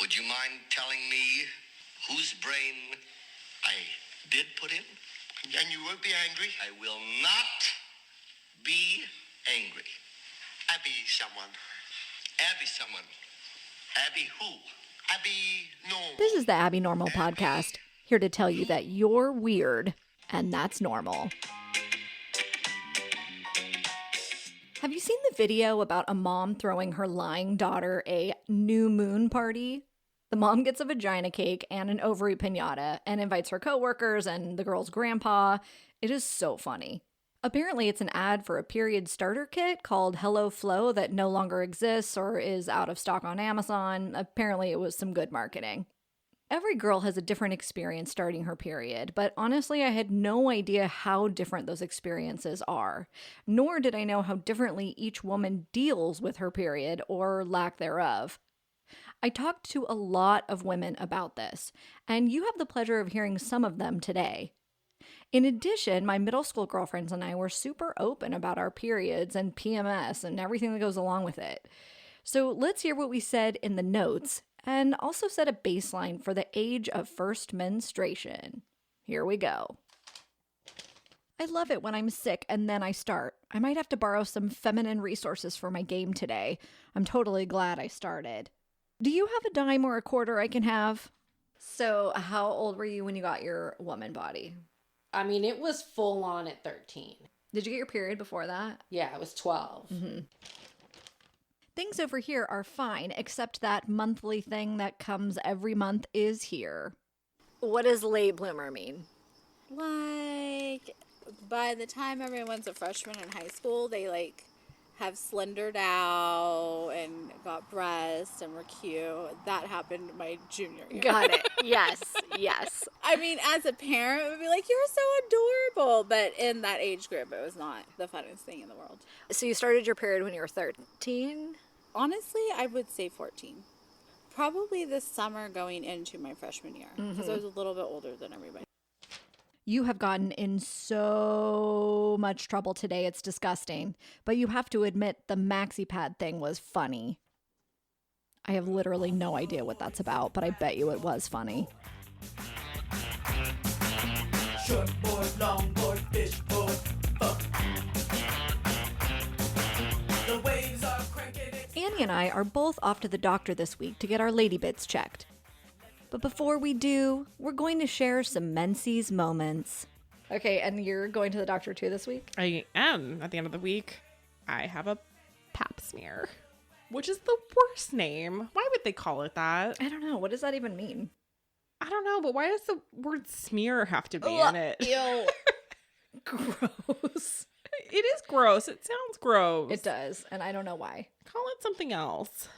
Would you mind telling me whose brain I did put in? And you won't be angry? I will not be angry. Abby someone. Abby someone. Abby who? Abby Normal. This is the Abby Normal podcast, here to tell you that you're weird, and that's normal. Have you seen the video about a mom throwing her lying daughter a new moon party? The mom gets a vagina cake and an ovary piñata and invites her coworkers and the girl's grandpa. It is so funny. Apparently, it's an ad for a period starter kit called Hello Flow that no longer exists or is out of stock on Amazon. Apparently, it was some good marketing. Every girl has a different experience starting her period, but honestly, I had no idea how different those experiences are. Nor did I know how differently each woman deals with her period or lack thereof. I talked to a lot of women about this, and you have the pleasure of hearing some of them today. In addition, my middle school girlfriends and I were super open about our periods and PMS and everything that goes along with it. So let's hear what we said in the notes and also set a baseline for the age of first menstruation. Here we go. I love it when I'm sick and then I start. I might have to borrow some feminine resources for my game today. I'm totally glad I started. Do you have a dime or a quarter I can have? So how old were you when you got your woman body? I mean, it was full on at 13. Did you get your period before that? Yeah, it was 12. Mm-hmm. Things over here are fine, except that monthly thing that comes every month is here. What does late bloomer mean? Like, by the time everyone's a freshman in high school, they have slendered out and got breasts and were cute. That happened my junior year. Got it. Yes, yes. I mean, as a parent, it would be like, you're so adorable. But in that age group, it was not the funnest thing in the world. So you started your period when you were 13? Honestly, I would say 14. Probably this summer going into my freshman year. Because I was a little bit older than everybody. You have gotten in so much trouble today, it's disgusting. But you have to admit the maxi pad thing was funny. I have literally no idea what that's about, but I bet you it was funny. Short board, long board, fish board, fuck. The waves are cranking it. Annie and I are both off to the doctor this week to get our lady bits checked. But before we do, we're going to share some menses moments. Okay, and you're going to the doctor too this week? I am. At the end of the week, I have a pap smear, which is the worst name. Why would they call it that? I don't know. What does that even mean? I don't know, but why does the word smear have to be in it? Ew. Gross. It is gross. It sounds gross. It does, and I don't know why. Call it something else.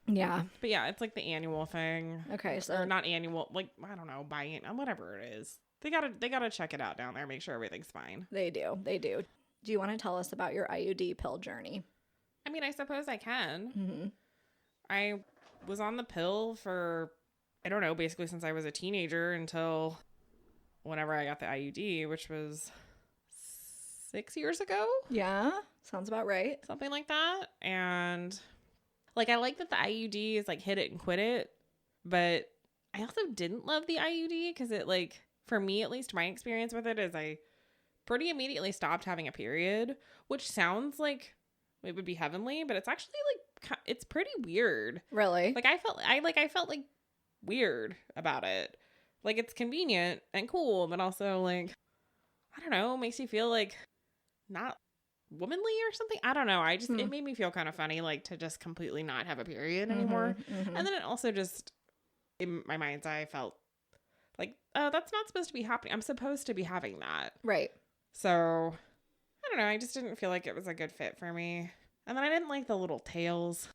Yeah. But yeah, it's like the annual thing. Okay, so or not annual, like I don't know, whatever it is. They gotta check it out down there, make sure everything's fine. They do. Do you want to tell us about your IUD pill journey? I mean, I suppose I can. Mm-hmm. I was on the pill for, I don't know, basically since I was a teenager until whenever I got the IUD, which was 6 years ago. Yeah, sounds about right. Something like that. And like, I like that the IUD is like hit it and quit it, but I also didn't love the IUD because it, like, for me at least, my experience with it is I pretty immediately stopped having a period, which sounds like it would be heavenly, but it's actually like, it's pretty weird. Really? Like I felt like weird about it. Like, it's convenient and cool, but also like, I don't know, makes you feel like not womanly or something. I don't know. It made me feel kind of funny, like, to just completely not have a period anymore. Mm-hmm. And then it also just, in my mind's eye, felt like, oh, that's not supposed to be happening. I'm supposed to be having that. Right. So, I don't know. I just didn't feel like it was a good fit for me. And then I didn't like the little tails.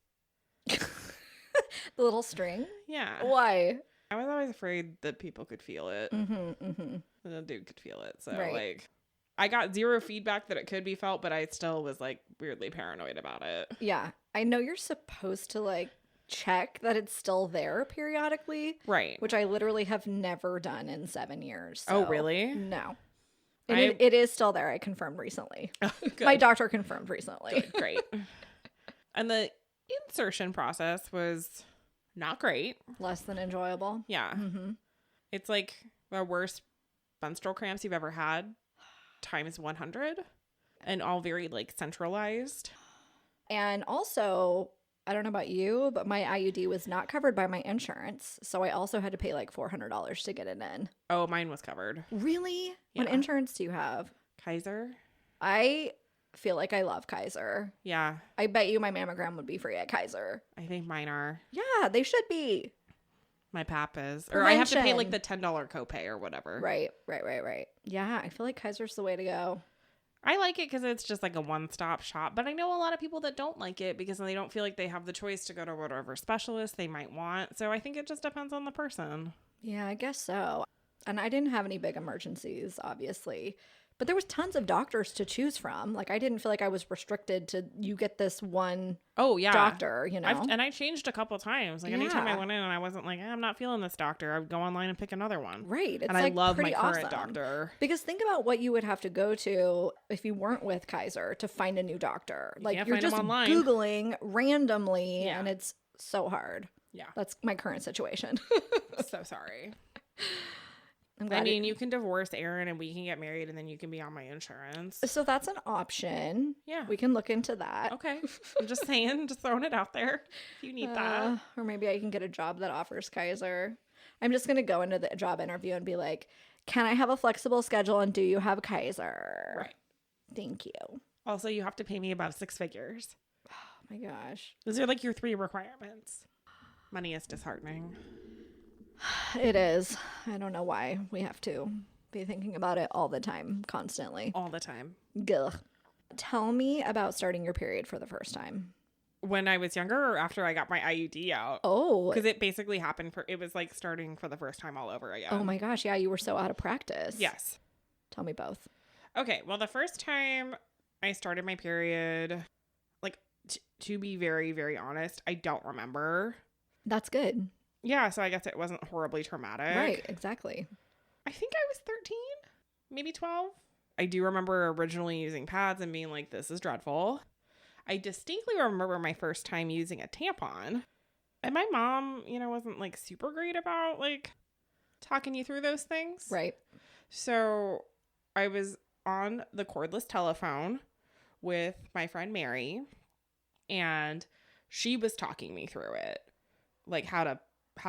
The little string? Yeah. Why? I was always afraid that people could feel it. Mm-hmm. The dude could feel it. So, Right. like, I got zero feedback that it could be felt, but I still was, like, weirdly paranoid about it. Yeah. I know you're supposed to, like, check that it's still there periodically. Right. Which I literally have never done in 7 years. Oh, so really? No. And it is still there. I confirmed recently. Good. My doctor confirmed recently. Good, great. And the insertion process was, not great. Less than enjoyable. Yeah. Mm-hmm. It's like the worst menstrual cramps you've ever had times 100, and all very like centralized. And also, I don't know about you, but my IUD was not covered by my insurance. So I also had to pay like $400 to get it in. Oh, mine was covered. Really? Yeah. What insurance do you have? Kaiser? I feel like I love Kaiser. Yeah. I bet you my mammogram would be free at Kaiser. I think mine are. Yeah, they should be. My pap is. Or I have to pay like Prevention. the $10 copay or whatever. Right. Yeah, I feel like Kaiser's the way to go. I like it because it's just like a one-stop shop. But I know a lot of people that don't like it because they don't feel like they have the choice to go to whatever specialist they might want. So I think it just depends on the person. Yeah, I guess so. And I didn't have any big emergencies, obviously. But there was tons of doctors to choose from. Like, I didn't feel like I was restricted to, you get this one Oh, yeah. doctor, you know? And I changed a couple times. Like, anytime I Yeah. went in and I wasn't like, I'm not feeling this doctor, I would go online and pick another one. Right. It's And like I love my pretty current awesome. doctor. Because think about what you would have to go to if you weren't with Kaiser to find a new doctor. You Like, can't you're find 'em just online. Googling randomly, Yeah. and it's so hard. Yeah. That's my current situation. So sorry. I'm I glad mean, you can divorce Aaron and we can get married and then you can be on my insurance. so that's an option. Yeah. We can look into that. Okay. I'm just saying, just throwing it out there. If you need that. Or maybe I can get a job that offers Kaiser. I'm just going to go into the job interview and be like, can I have a flexible schedule and do you have Kaiser? Right. Thank you. Also, you have to pay me above 6 figures. Oh my gosh. Those are like your 3 requirements. Money is disheartening. It is. I don't know why we have to be thinking about it all the time, constantly. All the time. Gugh. Tell me about starting your period for the first time. When I was younger or after I got my IUD out? Oh. Because it basically happened it was like starting for the first time all over again. Oh my gosh. Yeah, you were so out of practice. Yes. Tell me both. Okay. Well, the first time I started my period, like, to be very, very honest, I don't remember. That's good. Yeah. So I guess it wasn't horribly traumatic. Right. Exactly. I think I was 13, maybe 12. I do remember originally using pads and being like, this is dreadful. I distinctly remember my first time using a tampon. And my mom, wasn't like super great about like talking you through those things. Right. So I was on the cordless telephone with my friend Mary, and she was talking me through it, like how to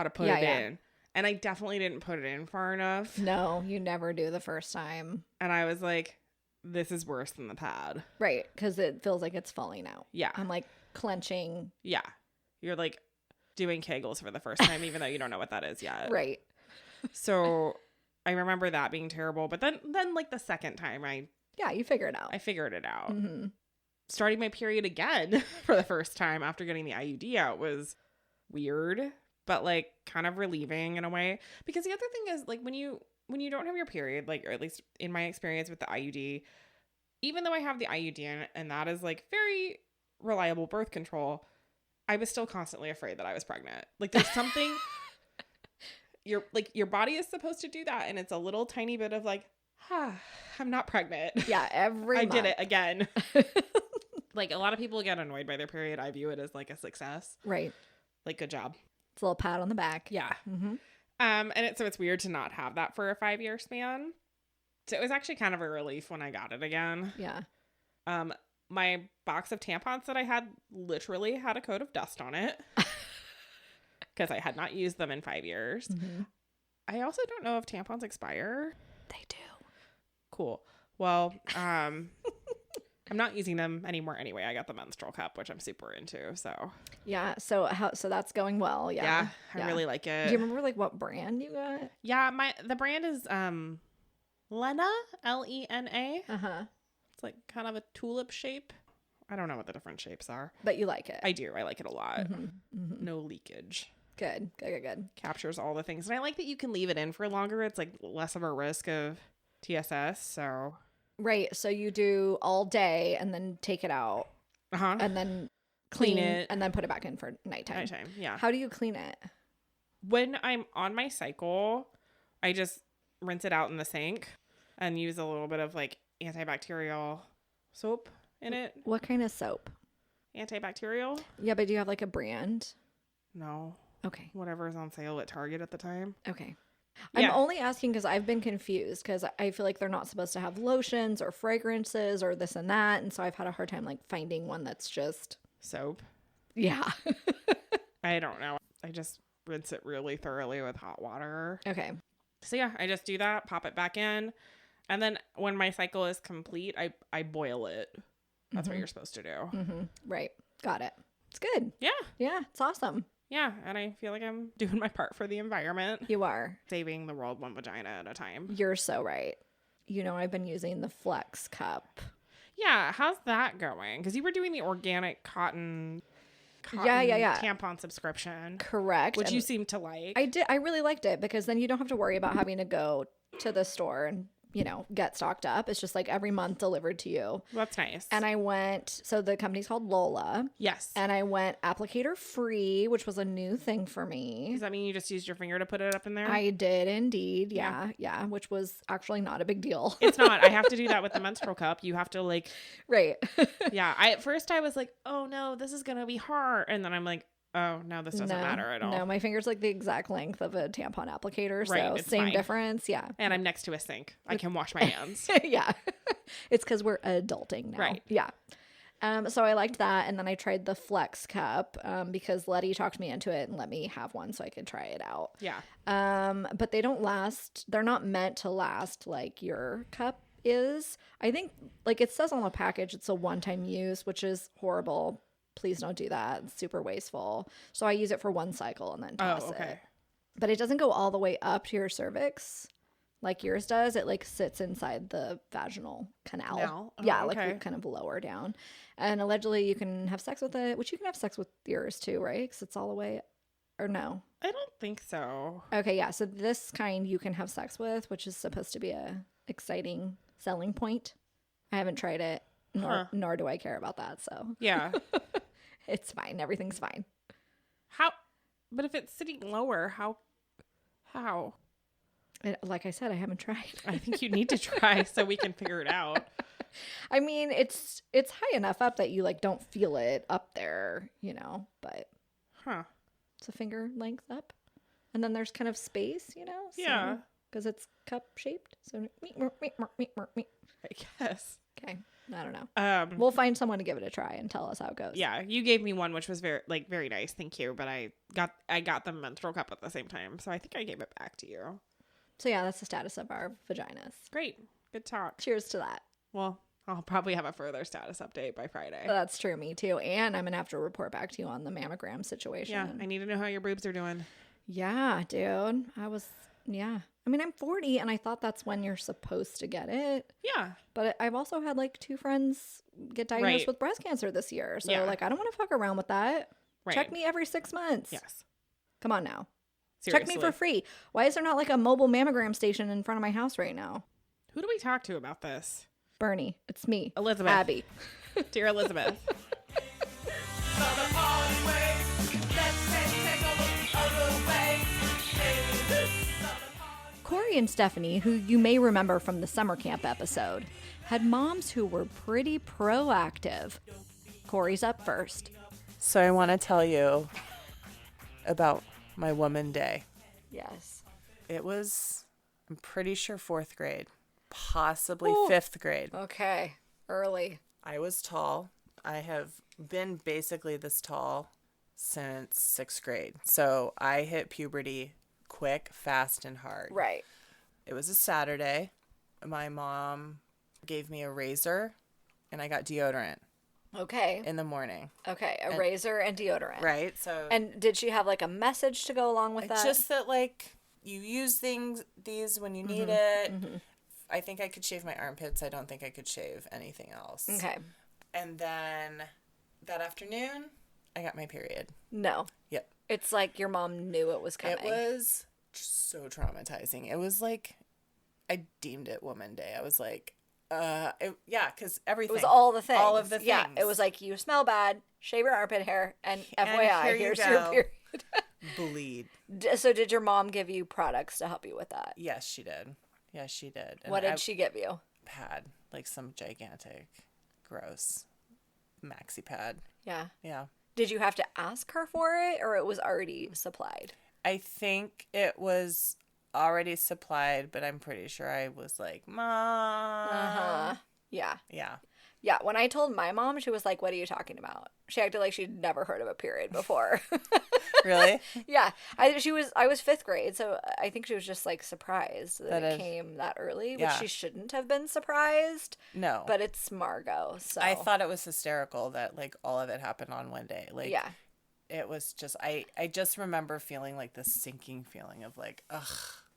put it in. And I definitely didn't put it in far enough. No, you never do the first time. And I was like, this is worse than the pad. Right. Because it feels like it's falling out. Yeah. I'm like clenching. Yeah. You're like doing Kegels for the first time, even though you don't know what that is yet. Right. So I remember that being terrible. But then like the second time Yeah, you figure it out. I figured it out. Mm-hmm. Starting my period again for the first time after getting the IUD out was weird, but like kind of relieving in a way. Because the other thing is, like, when you don't have your period, like, or at least in my experience with the IUD, even though I have the IUD and that is like very reliable birth control, I was still constantly afraid that I was pregnant. Like, there's something your body is supposed to do that, and it's a little tiny bit of like, I'm not pregnant. Yeah, every I month. did it again. Like, a lot of people get annoyed by their period. I view it as like a success. Right. Like, good job. It's a little pat on the back. Yeah. Mm-hmm. And so it's weird to not have that for a 5-year span. So it was actually kind of a relief when I got it again. Yeah. My box of tampons that I had literally had a coat of dust on it because I had not used them in 5 years. Mm-hmm. I also don't know if tampons expire. They do. Cool. Well, I'm not using them anymore anyway. I got the menstrual cup, which I'm super into. So Yeah. So that's going well. Yeah. I really like it. Do you remember like what brand you got? Yeah, the brand is Lena, Lena. Uh-huh. It's like kind of a tulip shape. I don't know what the different shapes are. But you like it. I do. I like it a lot. Mm-hmm. Mm-hmm. No leakage. Good. Captures all the things. And I like that you can leave it in for longer. It's like less of a risk of TSS. So Right. So you do all day and then take it out and then clean it and then put it back in for nighttime. Nighttime. Yeah. How do you clean it? When I'm on my cycle, I just rinse it out in the sink and use a little bit of like antibacterial soap in it. What kind of soap? Antibacterial? Yeah, but do you have like a brand? No. Okay. whatever's on sale at Target at the time. Okay. Yeah. I'm only asking because I've been confused because I feel like they're not supposed to have lotions or fragrances or this and that. And so I've had a hard time like finding one that's just, Soap. yeah. I don't know. I just rinse it really thoroughly with hot water. Okay. So yeah, I just do that, pop it back in. And then when my cycle is complete, I boil it. That's what you're supposed to do. Mm-hmm. Right. Got it. It's good. Yeah. Yeah. It's awesome. Yeah. And I feel like I'm doing my part for the environment. You are. Saving the world one vagina at a time. You're so right. You know, I've been using the Flex cup. Yeah. How's that going? Because you were doing the organic cotton Yeah. tampon subscription. Correct. Which And you seem to like. I did. I really liked it because then you don't have to worry about having to go to the store and, you know, get stocked up. It's just like every month delivered to you. That's nice. And I went, so the company's called Lola. Yes. And I went applicator free, which was a new thing for me. Does that mean you just used your finger to put it up in there? I did indeed. Yeah. Which was actually not a big deal. It's not. I have to do that with the menstrual cup. You have to like, Right. yeah. At first I was like, oh no, this is going to be hard. And then I'm like, oh no, this doesn't matter at all. No, my finger's like the exact length of a tampon applicator. Right, So it's same fine. difference. Yeah. And I'm next to a sink. I can wash my hands. Yeah. It's because we're adulting now. Right. Yeah. So I liked that. And then I tried the Flex cup because Letty talked me into it and let me have one so I could try it out. Yeah. But they don't last. They're not meant to last like your cup is. I think like it says on the package, it's a one-time use, which is horrible. Please don't do that. It's super wasteful. So I use it for one cycle and then toss it. But it doesn't go all the way up to your cervix like yours does. It like sits inside the vaginal canal. Oh, yeah, okay. like kind of lower down. And allegedly you can have sex with it, which you can have sex with yours too, right? Because it's all the way, or no? I don't think so. Okay, yeah. So this kind you can have sex with, which is supposed to be a exciting selling point. I haven't tried it, nor do I care about that. So Yeah. it's fine. Everything's fine. How? But if it's sitting lower, how? Like I said, I haven't tried. I think you need to try so we can figure it out. I mean, it's high enough up that you like don't feel it up there, you know, but Huh. it's a finger length up. And then there's kind of space, you know? So, Yeah. Because it's cup shaped. So, I guess. okay. I don't know. We'll find someone to give it a try and tell us how it goes. Yeah, you gave me one which was very nice, thank you. But I got the menstrual cup at the same time, so I think I gave it back to you. So yeah, that's the status of our vaginas. Great, good talk. Cheers to that. Well, I'll probably have a further status update by Friday. That's true, me too. And I'm gonna have to report back to you on the mammogram situation. Yeah, I need to know how your boobs are doing. Yeah, dude. I mean, I'm 40 and I thought that's when you're supposed to get it. Yeah, But I've also had like 2 friends get diagnosed Right. with breast cancer this year. So Yeah. like, I don't want to fuck around with that. right. Check me every 6 months. Yes, Come on now. seriously. Check me for free. Why is there not like a mobile mammogram station in front of my house right now? Who do we talk to about this? Bernie, it's me. Elizabeth. Abby. Dear Elizabeth. Southern party way. Let's take over the other way. Hey, this Southern party. Corey and Stephanie, who you may remember from the summer camp episode, had moms who were pretty proactive. Corey's up first. So I want to tell you about my Woman Day. Yes. It was, I'm pretty sure 4th grade, possibly Ooh. 5th grade. Okay. Early. I was tall. I have been basically this tall since 6th grade. So I hit puberty quick, fast, and hard. Right. It was a Saturday. My mom gave me a razor and I got deodorant Okay. in the morning. Okay. A razor and deodorant. Right? So And did she have like a message to go along with it's that? just that like you use these when you need it. I think I could shave my armpits. I don't think I could shave anything else. Okay. And then that afternoon, I got my period. No. Yep. It's like your mom knew it was coming. It was so traumatizing. It was like, I deemed it Woman Day. I was like, because everything. It was all the things. All of the things. Yeah. It was like, you smell bad, shave your armpit hair, and And FYI, here you here's your go. period. Bleed. So did your mom give you products to help you with that? Yes, she did. Yes, she did. And What did I she give you? Pad, like some gigantic, gross maxi pad. Yeah. Yeah. Did you have to ask her for it, or it was already supplied? I think it was already supplied, but I'm pretty sure I was like, Mom. Uh-huh. Yeah. Yeah. Yeah, when I told my mom, she was like, "What are you talking about?" She acted like she'd never heard of a period before. Really? Yeah. I was 5th grade, so I think she was just like surprised that That it is- came that early, which yeah. she shouldn't have been surprised. No. But it's Margot, so I thought it was hysterical that like all of it happened on one day. Like yeah. it was just I just remember feeling like this sinking feeling of like, ugh.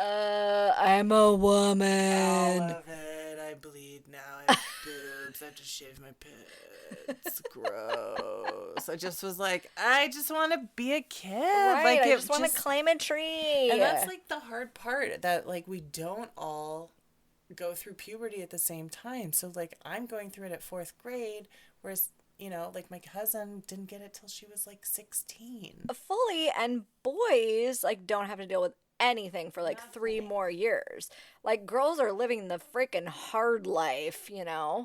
I'm a All woman. of it. I bleed now. I have boobs. I have to shave my pits. Gross. I just was like, I just want to be a kid. Right, Like I it just want to climb a tree. And that's like the hard part, that like we don't all go through puberty at the same time. So like I'm going through it at 4th grade, whereas like my cousin didn't get it till she was like 16. Fully, and boys like don't have to deal with anything for like 3 more years. Like girls are living the freaking hard life,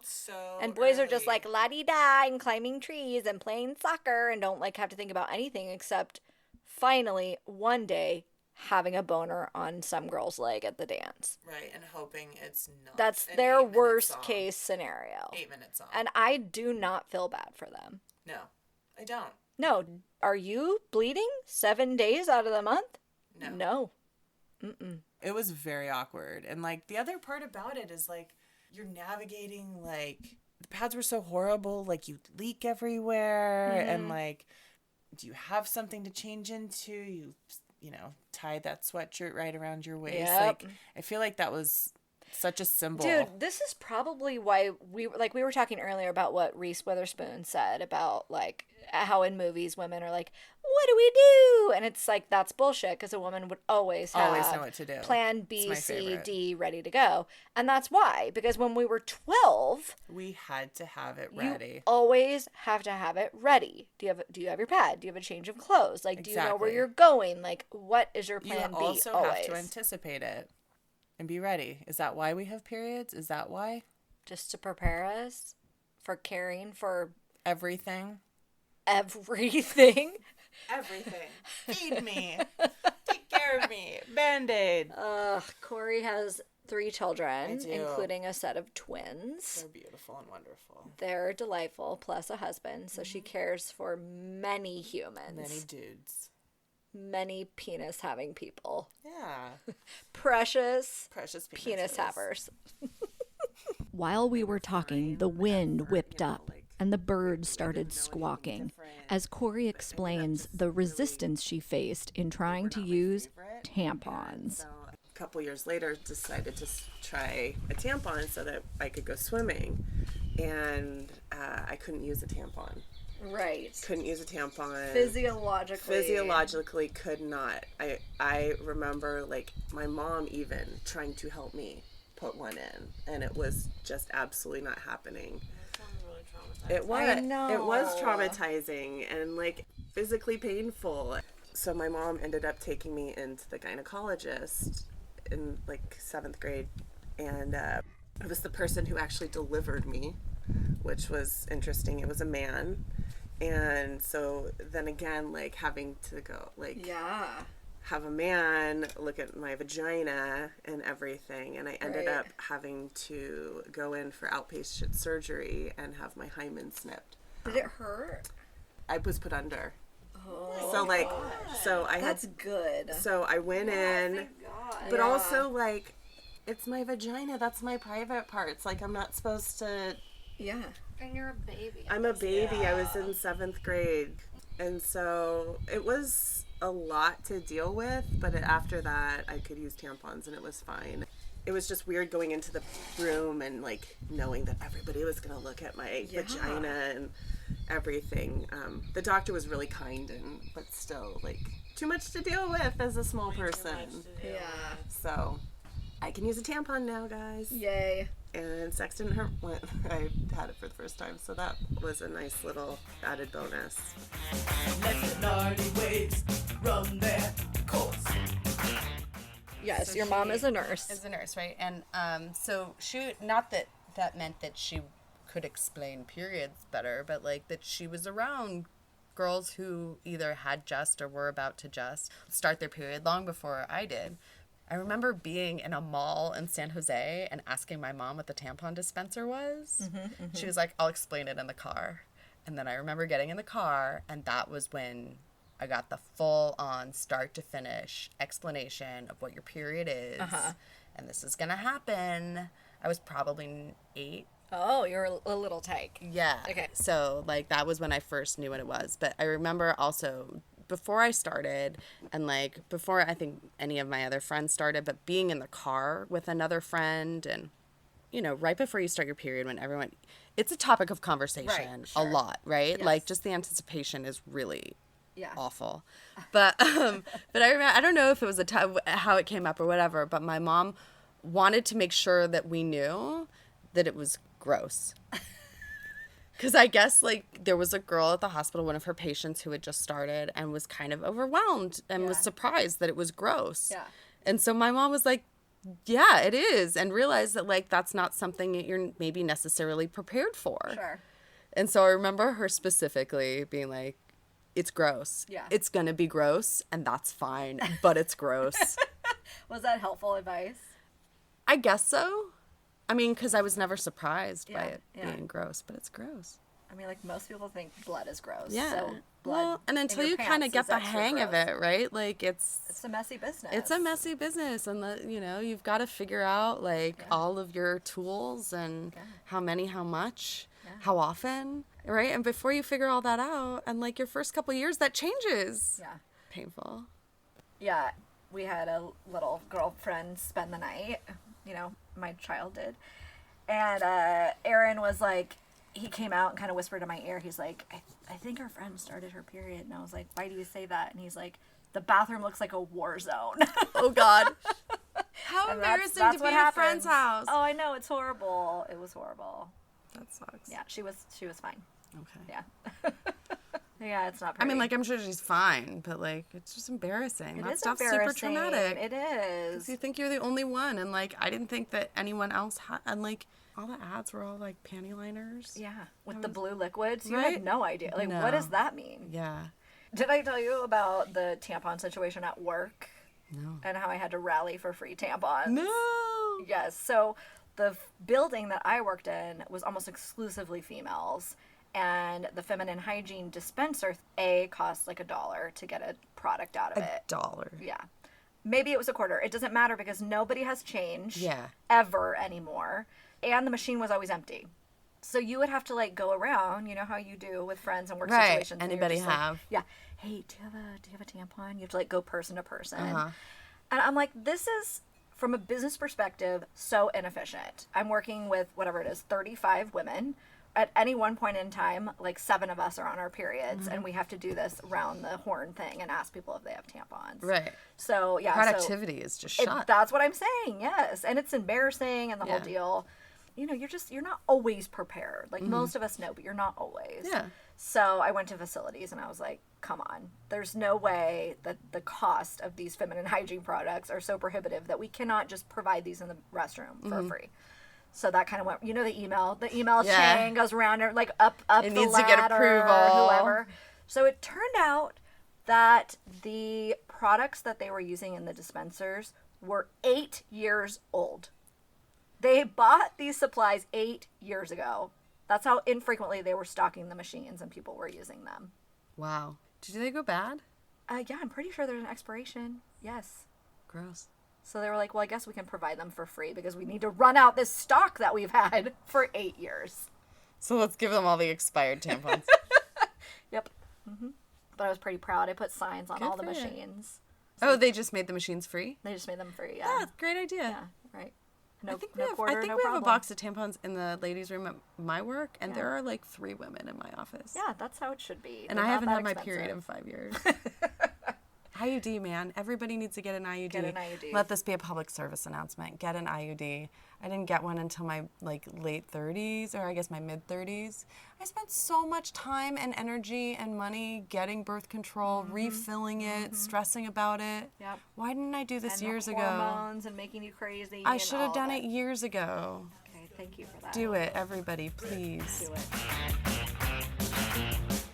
So and boys are just early. like la-di-da and climbing trees and playing soccer and don't like have to think about anything except finally one day having a boner on some girl's leg at the dance. Right, and hoping it's not. That's an their 8-minute worst song. case scenario. 8-minute song. And I do not feel bad for them. No, I don't. No, are you bleeding 7 days out of the month? No. No. It was very awkward. And like the other part about it is like you're navigating, like the pads were so horrible, like you leak everywhere, and like, do you have something to change into? You tie that sweatshirt right around your waist. Yep. Like I feel like that was such a symbol. Dude, this is probably why we were talking earlier about what Reese Witherspoon said about like how in movies women are like, what do we do? And it's like, that's bullshit, because a woman would always have Always know what to do. plan It's B, my C, favorite. D ready to go. And that's why, because when we were 12, We had to have it you ready. always have to have it ready. Do you have your pad? Do you have a change of clothes? Like, do you know where Exactly. you're going? Like, what is your You plan B? also Always. have to anticipate it and be ready. Is that why we have periods? Is that why? Just to prepare us for caring for Everything. everything. Everything. Feed me. Take care of me. Band-Aid. Corey has 3 children, I do. including a set of twins. They're beautiful and wonderful. They're delightful, plus a husband. So she cares for many humans, Many dudes. many penis-having people, Yeah. precious Precious penis penises. havers. While we were talking, the wind whipped up and the birds started squawking as Corey explains the resistance she faced in trying to use tampons. A couple years later, decided to try a tampon so that I could go swimming, and I couldn't use a tampon. Right. Couldn't use a tampon. Physiologically could not. I remember like my mom even trying to help me put one in, and it was just absolutely not happening. It was. I know. It was traumatizing and like physically painful. So my mom ended up taking me into the gynecologist in like 7th grade, and it was the person who actually delivered me, which was interesting. It was a man, and so then again, like having to go like have a man look at my vagina and everything, and I ended Right. up having to go in for outpatient surgery and have my hymen snipped. Did it hurt? I was put under. So like, so I That's had, good. so I went in, but Yeah. also like, it's my vagina. That's my private parts. Like I'm not supposed to. Yeah. And you're a baby. I'm a baby. I was in 7th grade, and so it was a lot to deal with. But after that, I could use tampons, and it was fine. It was just weird going into the room and like knowing that everybody was gonna look at my vagina and everything. The doctor was really kind, but still like too much to deal with as a small person. Yeah. So I can use a tampon now, guys. Yay. And sex didn't hurt when I had it for the first time, so that was a nice little added bonus. Let the naughty waves run their course. Yes, your mom is a nurse. Is a nurse, right? And so she, not that that meant that she could explain periods better, but like that she was around girls who either had just or were about to just start their period long before I did. I remember being in a mall in San Jose and asking my mom what the tampon dispenser was. She was like, I'll explain it in the car. And then I remember getting in the car, and that was when I got the full-on start-to-finish explanation of what your period is. And this is going to happen. I was probably 8. Oh, you're a little tyke. Yeah. Okay. So, like, that was when I first knew what it was. But I remember also, before I started, and, like, before I think any of my other friends started, but being in the car with another friend and, you know, right before you start your period when everyone, it's a topic of conversation a lot, right? Yes. Like, just the anticipation is really Yeah. awful. But I remember, I don't know if it was how it came up or whatever, but my mom wanted to make sure that we knew that it was gross. Because I guess, like, there was a girl at the hospital, one of her patients who had just started and was kind of overwhelmed and was surprised that it was gross. Yeah. And so my mom was like, yeah, it is. And realized that, like, that's not something that you're maybe necessarily prepared for. Sure. And so I remember her specifically being like, it's gross. Yeah. It's going to be gross, and that's fine, but it's gross. Was that helpful advice? I guess so. I mean, because I was never surprised by Yeah, it yeah. being gross, but it's gross. I mean, like, most people think blood is gross. Yeah. So blood Well, and in until your you kind pants of get is the extra hang of gross. it, right? Like, It's a messy business. it's a messy business, and you've got to figure out like all of your tools and how many, how much, how often, right? And before you figure all that out, and like your first couple years, that changes. Yeah. Painful. Yeah. We had a little girlfriend spend the night. You know, my child did. And Aaron was like, he came out and kind of whispered in my ear. He's like, I think our friend started her period. And I was like, why do you say that? And he's like, the bathroom looks like a war zone. Oh, God. How And embarrassing that's to what be at a happens. friend's house. Oh, I know. It's horrible. It was horrible. That sucks. Yeah, she was fine. Okay. Yeah. Yeah, it's not I pretty. mean, like, I'm sure she's fine, but, like, it's just embarrassing. It That is stuff's super embarrassing. traumatic. It is. You think you're the only one, and, like, I didn't think that anyone else had, and, like, all the ads were all, like, panty liners. Yeah, with the blue liquids. You Right? had no idea. Like, No. what does that mean? Yeah. Did I tell you about the tampon situation at work? No. And how I had to rally for free tampons? No. Yes. So the building that I worked in was almost exclusively females. And the feminine hygiene dispenser, cost like $1 to get a product out of it. $1. Yeah. Maybe it was $0.25. It doesn't matter because nobody has changed Yeah. ever anymore. And the machine was always empty. So you would have to like go around, you know how you do with friends and work Right. situations. and you're Anybody just like, have. yeah. Hey, do you have a tampon? You have to like go person to person. Uh-huh. And I'm like, this is, from a business perspective, so inefficient. I'm working with whatever it is, 35 women. At any one point in time, like 7 of us are on our periods, and we have to do this round the horn thing and ask people if they have tampons. Right. So yeah, Productivity is just shot. that's what I'm saying. Yes, and it's embarrassing and the whole Yeah. deal. You know, you're not always prepared. Like most of us know, but you're not always. Yeah. So I went to facilities and I was like, come on, there's no way that the cost of these feminine hygiene products are so prohibitive that we cannot just provide these in the restroom for free. So that kind of went, you know, the email Yeah. chain goes around, or like up It the needs to get ladder, approval. whoever. So it turned out that the products that they were using in the dispensers were 8 years old. They bought these supplies 8 years ago. That's how infrequently they were stocking the machines and people were using them. Wow. Did they go bad? Yeah, I'm pretty sure there's an expiration. Yes. Gross. So they were like, well, I guess we can provide them for free because we need to run out this stock that we've had for 8 years. So let's give them all the expired tampons. Yep. But I was pretty proud. I put signs on Good all the for you. machines. Oh, they just made the machines free? They just made them free. Yeah, Yeah. great idea. Yeah. Right. No, I think no quarter, we no have problem. a box of tampons in the ladies' room at my work, and there are like 3 women in my office. Yeah, that's how it should be. And They're I not haven't that had my expensive. period in 5 years. IUD, man. Everybody needs to get an IUD. Get an IUD. Let this be a public service announcement. Get an IUD. I didn't get one until my like late 30s, or I guess my mid 30s. I spent so much time and energy and money getting birth control, refilling it, stressing about it. Yep. Why didn't I do this And years the ago? hormones and making you crazy. I and should have all done of it years ago. Okay, thank you for that. Do it, everybody, please. Do it.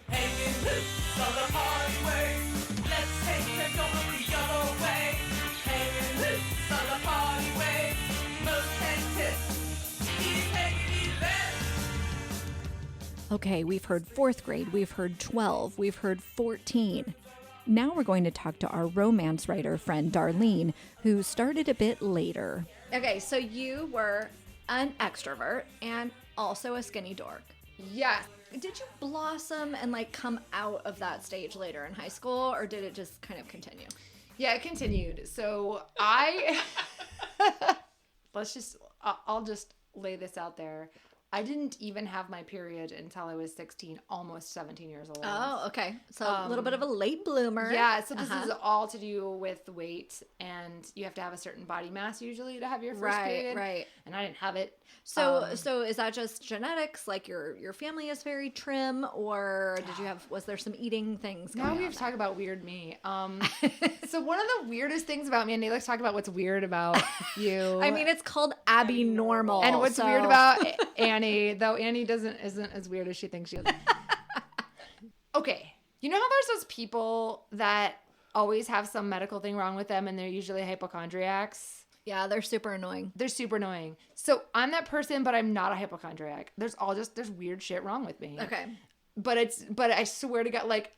Hanging loose. other party way. Let's take over the other way. Hey, this other party way. Most hectic. Easy, Okay, we've heard 4th grade, we've heard 12, we've heard 14. Now we're going to talk to our romance writer friend Darlene, who started a bit later. Okay, so you were an extrovert and also a skinny dork. Yes. Did you blossom and like come out of that stage later in high school, or did it just kind of continue? Yeah, it continued. So I'll just lay this out there. I didn't even have my period until I was 16, almost 17 years old. Oh, okay. So a little bit of a late bloomer. Yeah, so this is all to do with weight, and you have to have a certain body mass usually to have your first period. Right. And I didn't have it. So is that just genetics? Like your family is very trim, or was there some eating things going Now on? we have to talk about weird me. So one of the weirdest things about me, and let's talk about what's weird about you. I mean, it's called Abby Normal. And what's weird about Annie, though Annie isn't as weird as she thinks she is. Okay. You know how there's those people that always have some medical thing wrong with them and they're usually hypochondriacs? Yeah, they're super annoying. They're super annoying. So I'm that person, but I'm not a hypochondriac. There's weird shit wrong with me. Okay. But I swear to God, like,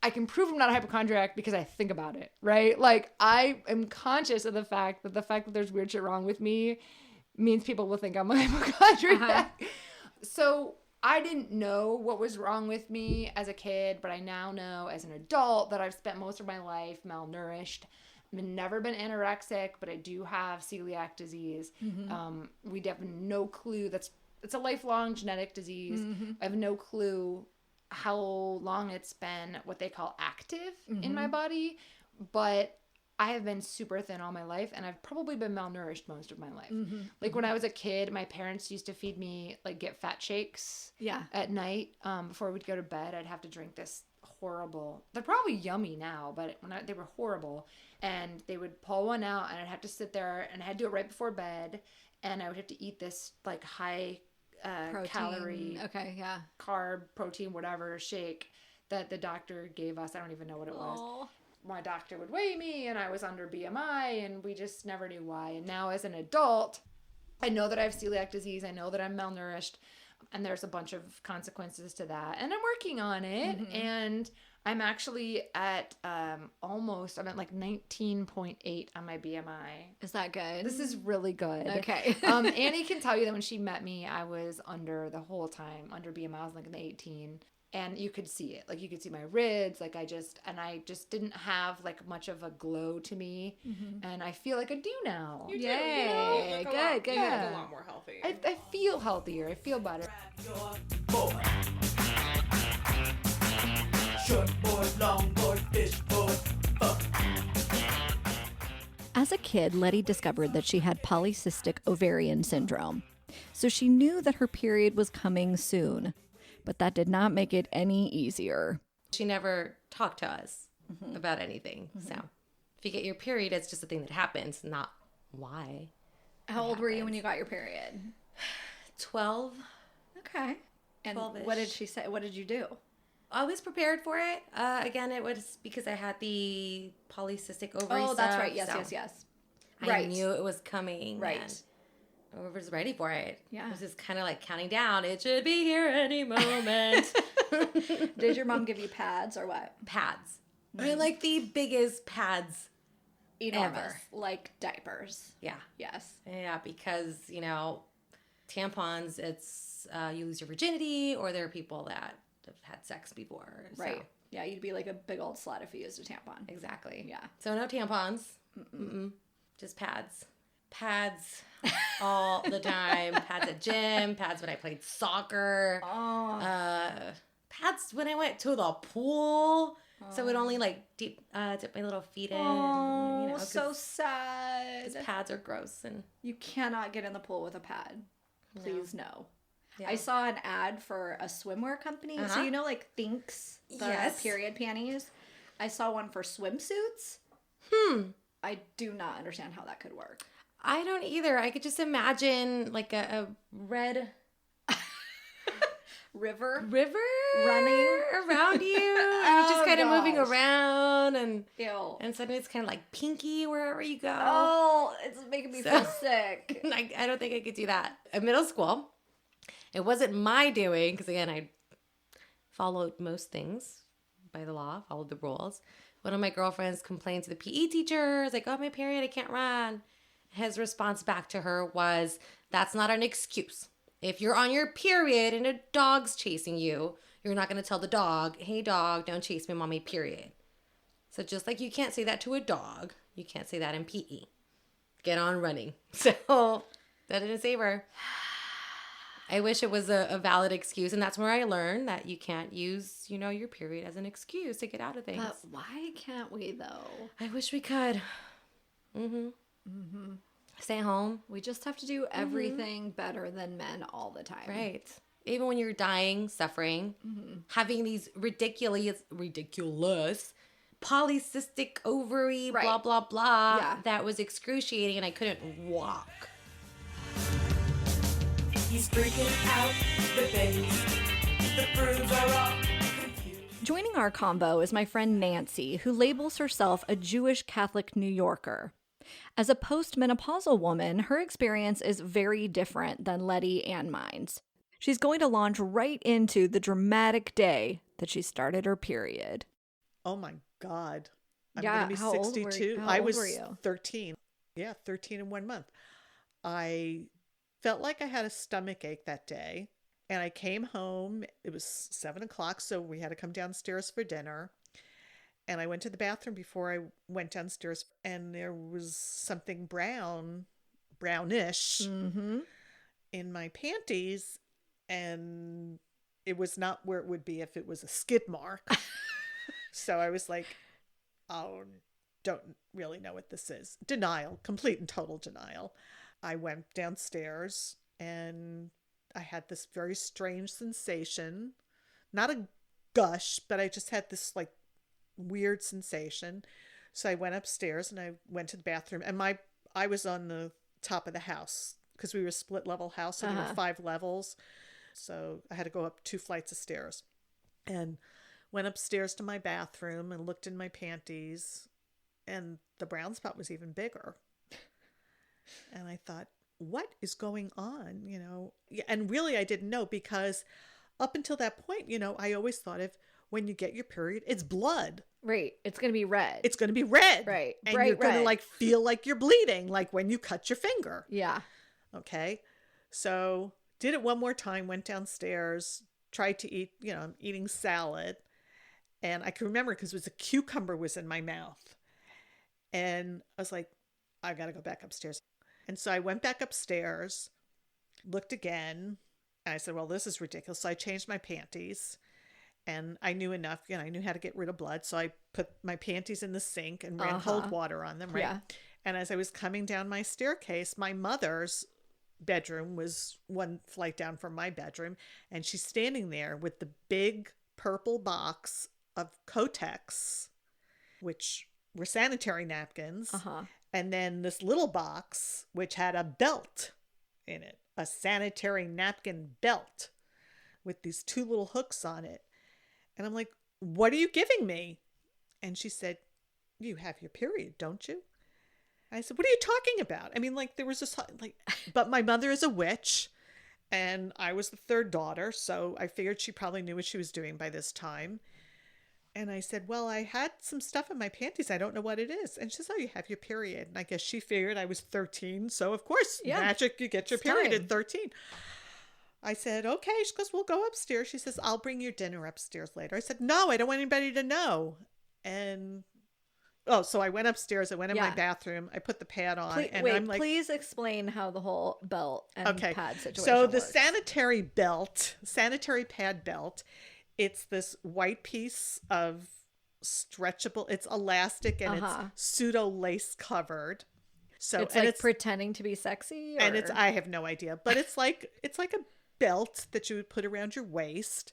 I can prove I'm not a hypochondriac because I think about it, right? Like, I am conscious of the fact that there's weird shit wrong with me means people will think I'm a hypochondriac. So I didn't know what was wrong with me as a kid, but I now know as an adult that I've spent most of my life malnourished. I've never been anorexic, but I do have celiac disease. We have no clue. It's a lifelong genetic disease. I have no clue how long it's been what they call active in my body, but I have been super thin all my life, and I've probably been malnourished most of my life. Like when I was a kid, my parents used to feed me get fat shakes at night before we'd go to bed. I'd have to drink this horrible, they're probably yummy now, but they were horrible. And they would pull one out and I'd have to sit there, and I had to do it right before bed, and I would have to eat this high calorie, carb, protein, whatever shake that the doctor gave us. I don't even know what it was. My doctor would weigh me, and I was under BMI, and we just never knew why. And now as an adult, I know that I have celiac disease. I know that I'm malnourished, and there's a bunch of consequences to that. And I'm working on it, and I'm actually at I'm at 19.8 on my BMI. Is that good? This is really good. Okay. Annie can tell you that when she met me, I was under the whole time, under BMI. I was in the 18. And you could see it. You could see my ribs. I just didn't have much of a glow to me. And I feel like I do now. You do. Yay. Good. You look a lot more healthy. I feel healthier. I feel better. boy. Short boy, long boy, fish boy. As a kid, Letty discovered that she had polycystic ovarian syndrome. So she knew that her period was coming soon. But that did not make it any easier. She never talked to us about anything. So if you get your period, it's just a thing that happens, not why. How old were you when you got your period? 12. Okay. And 12-ish. What did she say? What did you do? I was prepared for it. Again, it was because I had the polycystic ovary Oh, that's stuff, right. Yes, so yes. I knew it was coming. Right. And I was ready for it. Yeah. It was just kind of counting down. It should be here any moment. Did your mom give you pads or what? Pads. I like the biggest pads Enormous. ever. Like diapers. Yeah. Yes. Yeah, because, tampons, it's you lose your virginity, or there are people that have had sex before. Right. So. Yeah, you'd be like a big old slut if you used a tampon. Exactly. Yeah. So no tampons. Just pads. Pads all the time. Pads at gym. Pads when I played soccer. Pads when I went to the pool. So it would only dip my little feet in. Oh, so sad. Pads are gross, and you cannot get in the pool with a pad. Please no. Yeah. I saw an ad for a swimwear company. So Thinks, the Yes. period panties. I saw one for swimsuits. I do not understand how that could work. I don't either. I could just imagine a red river running around you. And you're just kind of moving gosh. around and Ew. and suddenly it's kind of like pinky wherever you go. Oh, it's making me feel sick. I don't think I could do that. In middle school, it wasn't my doing because, again, I followed most things by the law, followed the rules. One of my girlfriends complained to the PE teacher, like, oh, my period, I can't run. His response back to her was, that's not an excuse. If you're on your period and a dog's chasing you, you're not going to tell the dog, hey, dog, don't chase me, mommy, period. So just like you can't say that to a dog, you can't say that in PE. Get on running. So that didn't save her. I wish it was a valid excuse. And that's where I learned that you can't use, your period as an excuse to get out of things. But why can't we, though? I wish we could. Stay home. We just have to do everything better than men all the time. Right. Even when you're dying, suffering, having these ridiculous polycystic ovary, Right. blah, blah, blah, Yeah. that was excruciating and I couldn't walk. He's freaking out the babies. The prudes are all confused. Joining our combo is my friend Nancy, who labels herself a Jewish Catholic New Yorker. As a postmenopausal woman, her experience is very different than Letty and mine's. She's going to launch right into the dramatic day that she started her period. Oh my God. I'm Yeah, going to be how old 62. how I old was were you? 13. Yeah, 13 in 1 month. I felt like I had a stomach ache that day. And I came home. It was 7 o'clock, so we had to come downstairs for dinner. And I went to the bathroom before I went downstairs, and there was something brownish in my panties. And it was not where it would be if it was a skid mark. So I was like, oh, don't really know what this is. Denial, complete and total denial. I went downstairs and I had this very strange sensation. Not a gush, but I just had this like weird sensation. So I went upstairs and I went to the bathroom, and I was on the top of the house because we were a split level house. So there were 5 levels. So I had to go up 2 flights of stairs, and went upstairs to my bathroom and looked in my panties, and the brown spot was even bigger. And I thought, what is going on? And really I didn't know, because up until that point, I always thought of when you get your period, it's blood. Right. It's going to be red. It's going to be red. Right. And Bright you're going to red. like feel like you're bleeding, like when you cut your finger. Yeah. Okay. So did it one more time, went downstairs, tried to eat, I'm eating salad. And I can remember because it was a cucumber was in my mouth. And I was like, I got to go back upstairs. And so I went back upstairs, looked again. And I said, well, this is ridiculous. So I changed my panties. And I knew enough, I knew how to get rid of blood. So I put my panties in the sink and ran cold water on them, right? Yeah. And as I was coming down my staircase, my mother's bedroom was 1 flight down from my bedroom. And she's standing there with the big purple box of Kotex, which were sanitary napkins. And then this little box, which had a belt in it, a sanitary napkin belt with these 2 little hooks on it. And I'm like, what are you giving me? And she said, you have your period, don't you? And I said, what are you talking about? I mean, like, there was this, like, but my mother is a witch and I was the 3rd daughter. So I figured she probably knew what she was doing by this time. And I said, well, I had some stuff in my panties. I don't know what it is. And she said, oh, you have your period. And I guess she figured I was 13. So of course, magic, you get your period at 13. I said, okay. She goes, we'll go upstairs. She says, I'll bring your dinner upstairs later. I said, no, I don't want anybody to know. And so I went upstairs. I went in my bathroom. I put the pad on. I'm like, please explain how the whole belt and pad situation so the works. sanitary pad belt, it's this white piece of stretchable, it's elastic and it's pseudo lace covered. So it's like pretending to be sexy, or? And I have no idea, but it's like a belt that you would put around your waist,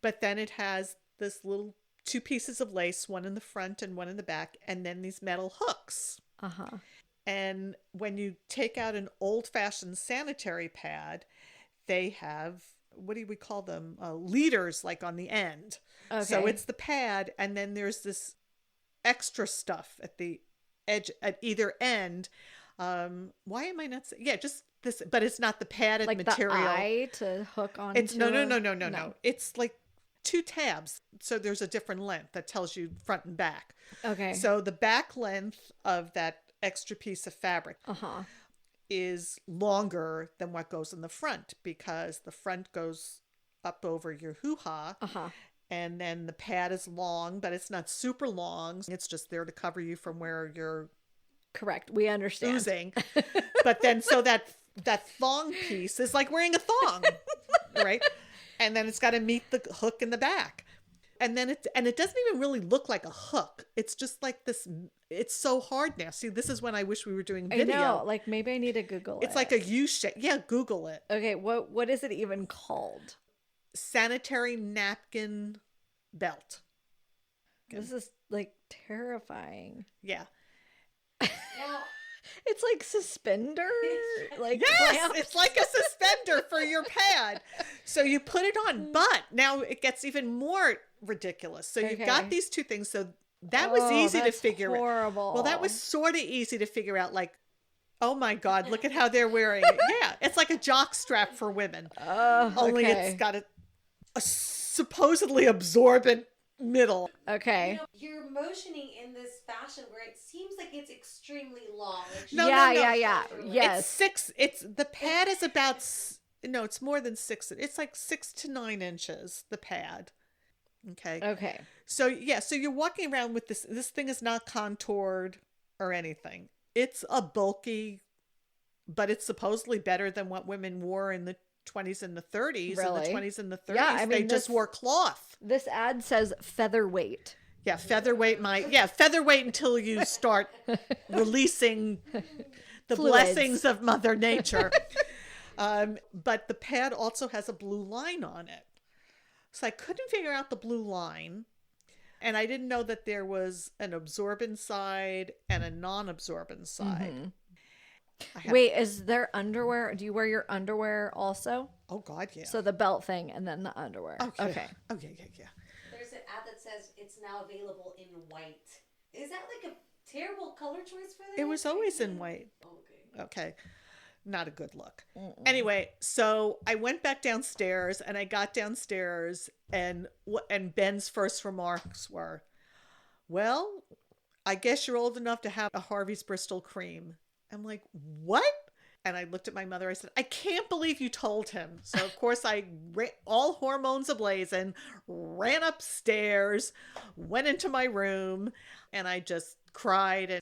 but then it has this little 2 pieces of lace, one in the front and one in the back, and then these metal hooks. And when you take out an old-fashioned sanitary pad, they have what do we call them? Leaders, like on the end. So Okay. it's the pad, and then there's this extra stuff at the edge at either end. Why am I not saying? Yeah, just this, but it's not the padded Like material. the eye to hook on. It's no. It's like 2 tabs. So there's a different length that tells you front and back. Okay. So the back length of that extra piece of fabric Uh-huh. is longer than what goes in the front, because the front goes up over your hoo-ha. Uh-huh. And then the pad is long, but it's not super long. It's just there to cover you from where you're Correct. We understand. oozing. But then so that thong piece is like wearing a thong, right? And then it's got to meet the hook in the back. And then it doesn't even really look like a hook. It's just like this. It's so hard now. See, this is when I wish we were doing video. I know. Like maybe I need to Google it. It's like a U shape. Yeah, Google it. Okay. What is it even called? Sanitary napkin belt. This is like terrifying. Yeah. Now, It's like suspender. Like Yes, clamps. it's like a suspender for your pad. So you put it on, but now it gets even more ridiculous. So you've got Okay. these 2 things. So that was easy to that's figure out. horrible. Well, that was sort of easy to figure out. Like, oh my God, look at how they're wearing it. Yeah, it's like a jock strap for women. Only okay. it's got a supposedly absorbent middle. Okay. you're motioning in this fashion where it seems like it's extremely long. Like No, yeah, no, no. yeah. Yes. It's 6. It's the pad is about no, it's more than 6. It's like 6 to 9 inches, the pad. Okay. Okay. So yeah, so you're walking around with this. This thing is not contoured or anything. It's a bulky, but it's supposedly better than what women wore in the 20s and the 30s. Really? In the 20s and the 30s, Yeah, I they mean, just this- wore cloth. This ad says featherweight. Yeah, featherweight featherweight until you start releasing the Fluids. blessings of Mother Nature. But the pad also has a blue line on it. So I couldn't figure out the blue line. And I didn't know that there was an absorbent side and a non-absorbent side. Wait, is there underwear? Do you wear your underwear also? Oh, God, yeah. So the belt thing and then the underwear. Okay. Oh, yeah. There's an ad that says it's now available in white. Is that like a terrible color choice for this? It was always in white. Okay. Okay. Not a good look. Anyway, so I went back downstairs, and I got downstairs, and Ben's first remarks were, well, I guess you're old enough to have a Harvey's Bristol cream. I'm like, what? And I looked at my mother. I said, I can't believe you told him. So, of course, I all hormones ablazing, ran upstairs, went into my room, and I just cried. And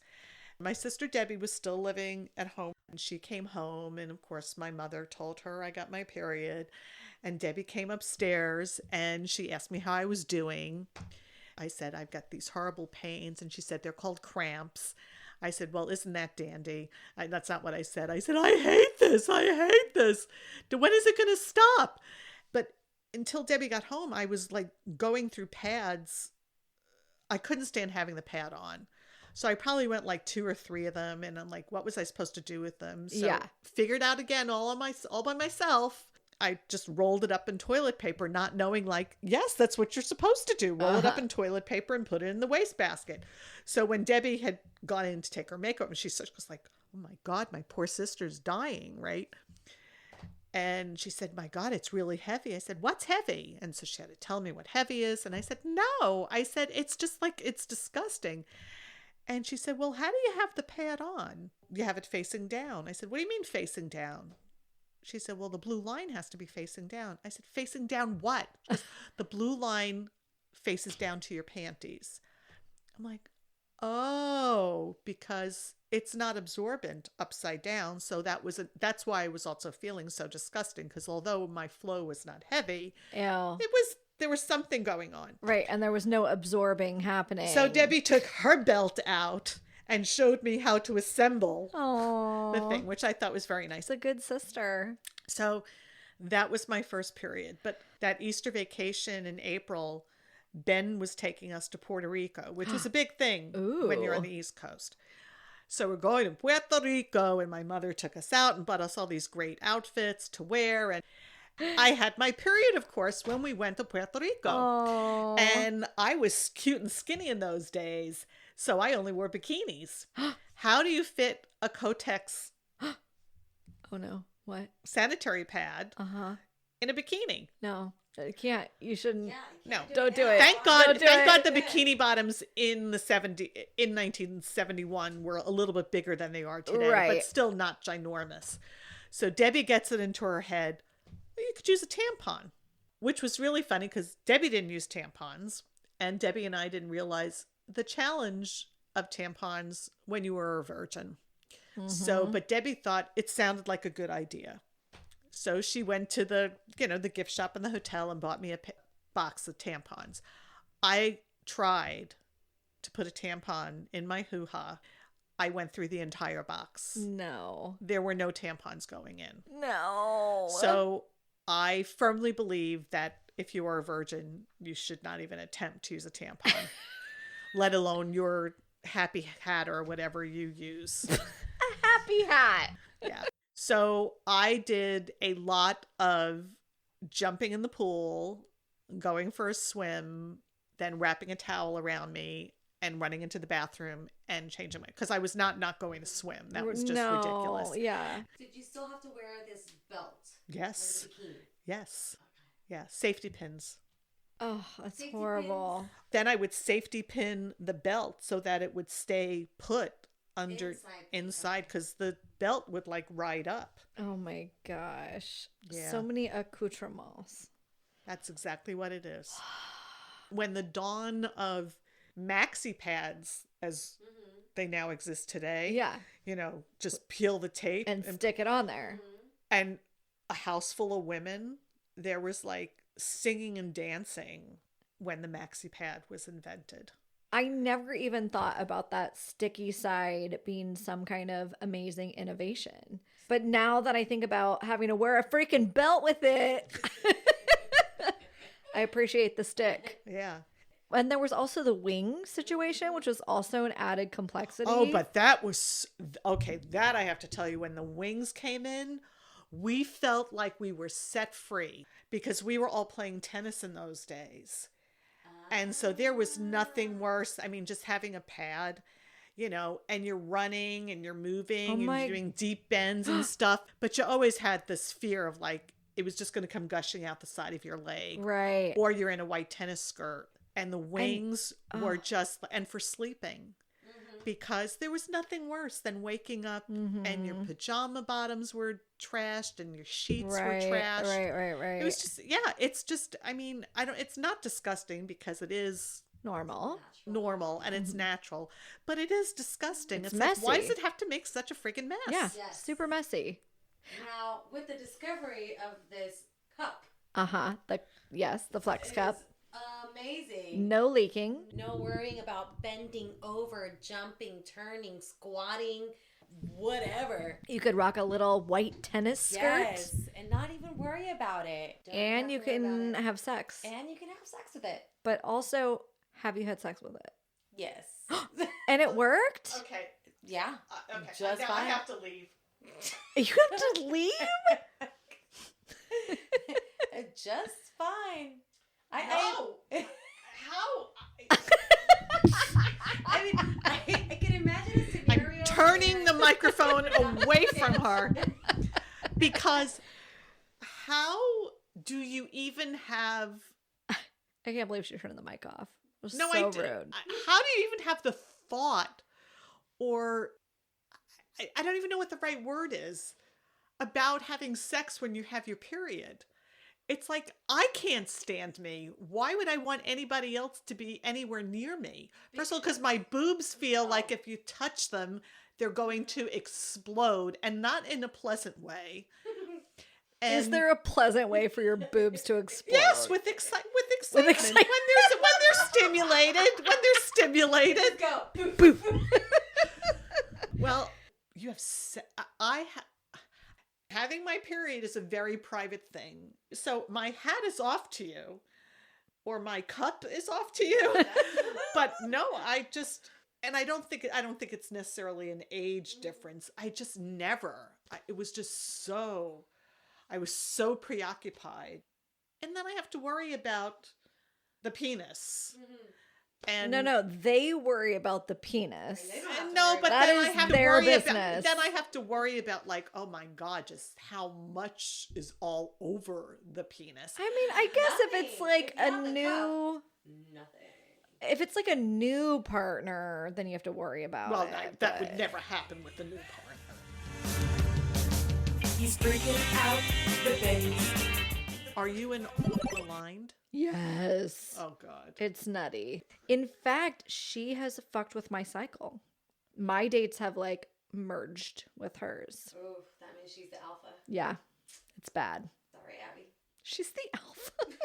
my sister Debbie was still living at home, and she came home. And, of course, my mother told her I got my period. And Debbie came upstairs, and she asked me how I was doing. I said, I've got these horrible pains. And she said, they're called cramps. I said, well, isn't that dandy? That's not what I said. I said, I hate this. I hate this. When is it going to stop? But until Debbie got home, I was like going through pads. I couldn't stand having the pad on. So I probably went like 2 or 3 of them. And I'm like, what was I supposed to do with them? So Yeah. Figured out again all by myself. I just rolled it up in toilet paper, not knowing, like, yes, that's what you're supposed to do. Roll it up in toilet paper and put it in the wastebasket. So when Debbie had gone in to take her makeup, and she was like, oh my God, my poor sister's dying, right? And she said, my God, it's really heavy. I said, what's heavy? And so she had to tell me what heavy is. And I said, no. I said, it's just like, it's disgusting. And she said, well, how do you have the pad on? You have it facing down. I said, what do you mean facing down? She said, well, the blue line has to be facing down. I said, facing down what? She goes, the blue line faces down to your panties. I'm like, oh, because it's not absorbent upside down. So that's why I was also feeling so disgusting, because although my flow was not heavy, Ew. there was something going on. Right. And there was no absorbing happening. So Debbie took her belt out and showed me how to assemble the thing, which I thought was very nice. It's a good sister. So that was my first period. But that Easter vacation in April, Ben was taking us to Puerto Rico, which was a big thing when you're on the East Coast. So we're going to Puerto Rico, and my mother took us out and bought us all these great outfits to wear. I had my period, of course, when we went to Puerto Rico. Oh. And I was cute and skinny in those days, so I only wore bikinis. How do you fit a Kotex Oh no. What? sanitary pad Uh-huh. in a bikini? No. You can't. You shouldn't. No. Don't do it. Thank God, Don't do thank God it. the bikini bottoms in 1971 were a little bit bigger than they are today, Right. but still not ginormous. So Debbie gets it into her head, well, you could use a tampon, which was really funny because Debbie didn't use tampons, and Debbie and I didn't realize the challenge of tampons when you were a virgin. So, but Debbie thought it sounded like a good idea. So she went to the gift shop in the hotel and bought me a box of tampons. I tried to put a tampon in my hoo-ha. I went through the entire box. No. There were no tampons going in. No. So I firmly believe that if you are a virgin, you should not even attempt to use a tampon, let alone your happy hat or whatever you use. A happy hat. Yeah. So I did a lot of jumping in the pool, going for a swim, then wrapping a towel around me and running into the bathroom and changing because I was not going to swim. That was just ridiculous. Yeah. Did you still have to wear this belt? Yes. Or the bikini? Yes. Yeah. Safety pins. Oh, that's Safety horrible. Then I would safety pin the belt so that it would stay put under inside because the belt would like ride up. Oh my gosh. Yeah. So many accoutrements. That's exactly what it is. When the dawn of maxi pads as they now exist today, Yeah. just peel the tape And stick it on there. and a house full of women, there was like singing and dancing when the maxi pad was invented. I never even thought about that sticky side being some kind of amazing innovation. But now that I think about having to wear a freaking belt with it, I appreciate the stick. Yeah. And there was also the wing situation, which was also an added complexity. Oh, but that was okay. That I have to tell you, when the wings came in, we felt like we were set free because we were all playing tennis in those days. And so there was nothing worse. I mean, just having a pad, and you're running and you're moving and you're doing deep bends and stuff. But you always had this fear of like, it was just going to come gushing out the side of your leg. Right. Or you're in a white tennis skirt. And the wings were just, and for sleeping. Because there was nothing worse than waking up and your pajama bottoms were trashed and your sheets were trashed. Right. It was just, it's just, I mean, it's not disgusting because it is normal and it's natural, but it is disgusting. It's like, why messy. does it have to make such a freaking mess? Yeah. Yes. Super messy. Now, with the discovery of this cup, The Flex Cup. amazing. No leaking. No worrying about bending over, jumping, turning, squatting, whatever. You could rock a little white tennis skirt. Yes, and not even worry about it. Don't have And to you worry about can it. have sex. And you can have sex with it. But also, have you had sex with it? Yes. And it worked? Okay. Yeah. Okay. Just now fine. I have to leave. You have to leave? Just fine. No. How? I mean, I can imagine a scenario. I'm turning the microphone away from her because how do you even have? I can't believe she turned the mic off. It was No, so I did. rude. How do you even have the thought, or I don't even know what the right word is, about having sex when you have your period? It's like, I can't stand me. Why would I want anybody else to be anywhere near me? First of all, because my boobs feel like if you touch them, they're going to explode, and not in a pleasant way. Is there a pleasant way for your boobs to explode? Yes, with excitement. When they're stimulated. Go. Well, you have having my period is a very private thing. So my hat is off to you, or my cup is off to you. But no, I don't think it's necessarily an age difference. I just never. It was just so. I was so preoccupied. And then I have to worry about the penis. And No, they worry about the penis. no, but That then I is have to their worry business. about. Then I have to worry about like, oh my God, just how much is all over the penis. I mean, I guess if it's like a new, if it's like a new partner, then you have to worry about Well, it. that would but- never happen with the new partner. He's freaking out the days. Are you and aligned? Yes. Oh God. It's nutty. In fact, she has fucked with my cycle. My dates have like merged with hers. Oh, that means she's the alpha. Yeah, it's bad. Sorry, Abby. She's the alpha.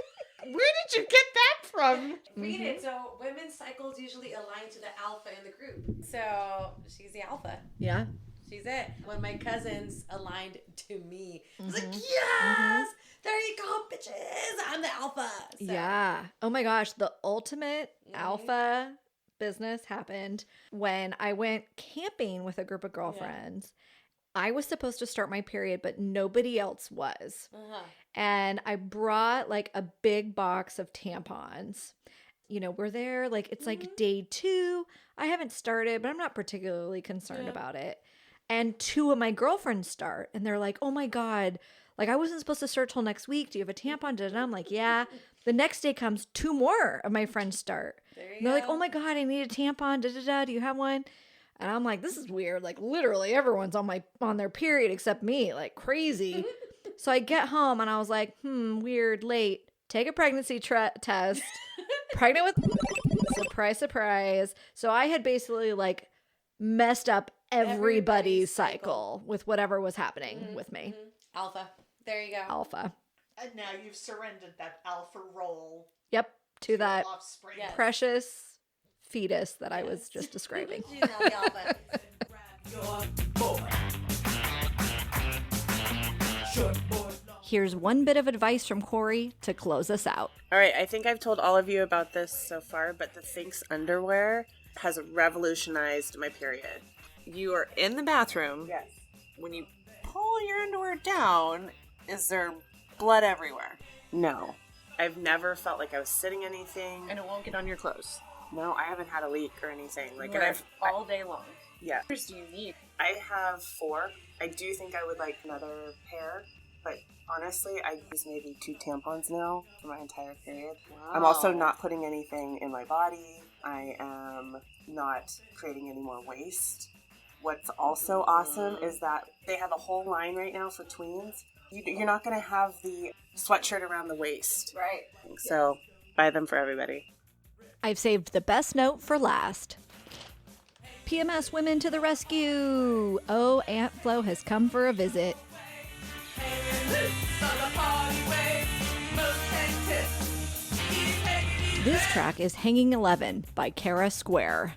Where did you get that from? Read it. So women's cycles usually align to the alpha in the group. So she's the alpha. Yeah. She's it. When my cousins aligned to me, I was like, yes, there you go, bitches. I'm the alpha. So, Yeah. Oh my gosh. The ultimate alpha business happened when I went camping with a group of girlfriends. I was supposed to start my period, but nobody else was. And I brought like a big box of tampons. You know, we're there, like it's like day 2. I haven't started, but I'm not particularly concerned about it. And 2 of my girlfriends start, and they're like, oh my God, like I wasn't supposed to start till next week. Do you have a tampon? And I'm like, yeah. The next day comes 2 more of my friends start. And they're like, oh my God, I need a tampon. Do you have one? And I'm like, this is weird. Like literally everyone's on their period except me, like crazy. So I get home and I was like, weird, late. Take a pregnancy test. Pregnant with surprise, surprise. So I had basically like messed up everybody's cycle with whatever was happening with me. Alpha. There you go. Alpha. And now you've surrendered that alpha role Yep. To that offspring. Yes. precious fetus that I was just describing. She's now the alpha. Your boy. Short boy. Here's one bit of advice from Corey to close us out. All right, I think I've told all of you about this so far, but the Thinx underwear has revolutionized my period. You are in the bathroom. Yes. When you pull your underwear down, is there blood everywhere? No. I've never felt like I was sitting anything. And it won't get on your clothes. No, I haven't had a leak or anything. Like, and I've all day long. Yeah. How many do you need? I have 4. I do think I would like another pair, but honestly, I use maybe 2 tampons now for my entire period. Wow. I'm also not putting anything in my body. I am not creating any more waste. What's also awesome is that they have a whole line right now for tweens. You're not going to have the sweatshirt around the waist. Right. So buy them for everybody. I've saved the best note for last. PMS women to the rescue! Oh, Aunt Flo has come for a visit. This track is Hanging 11 by Kara Square.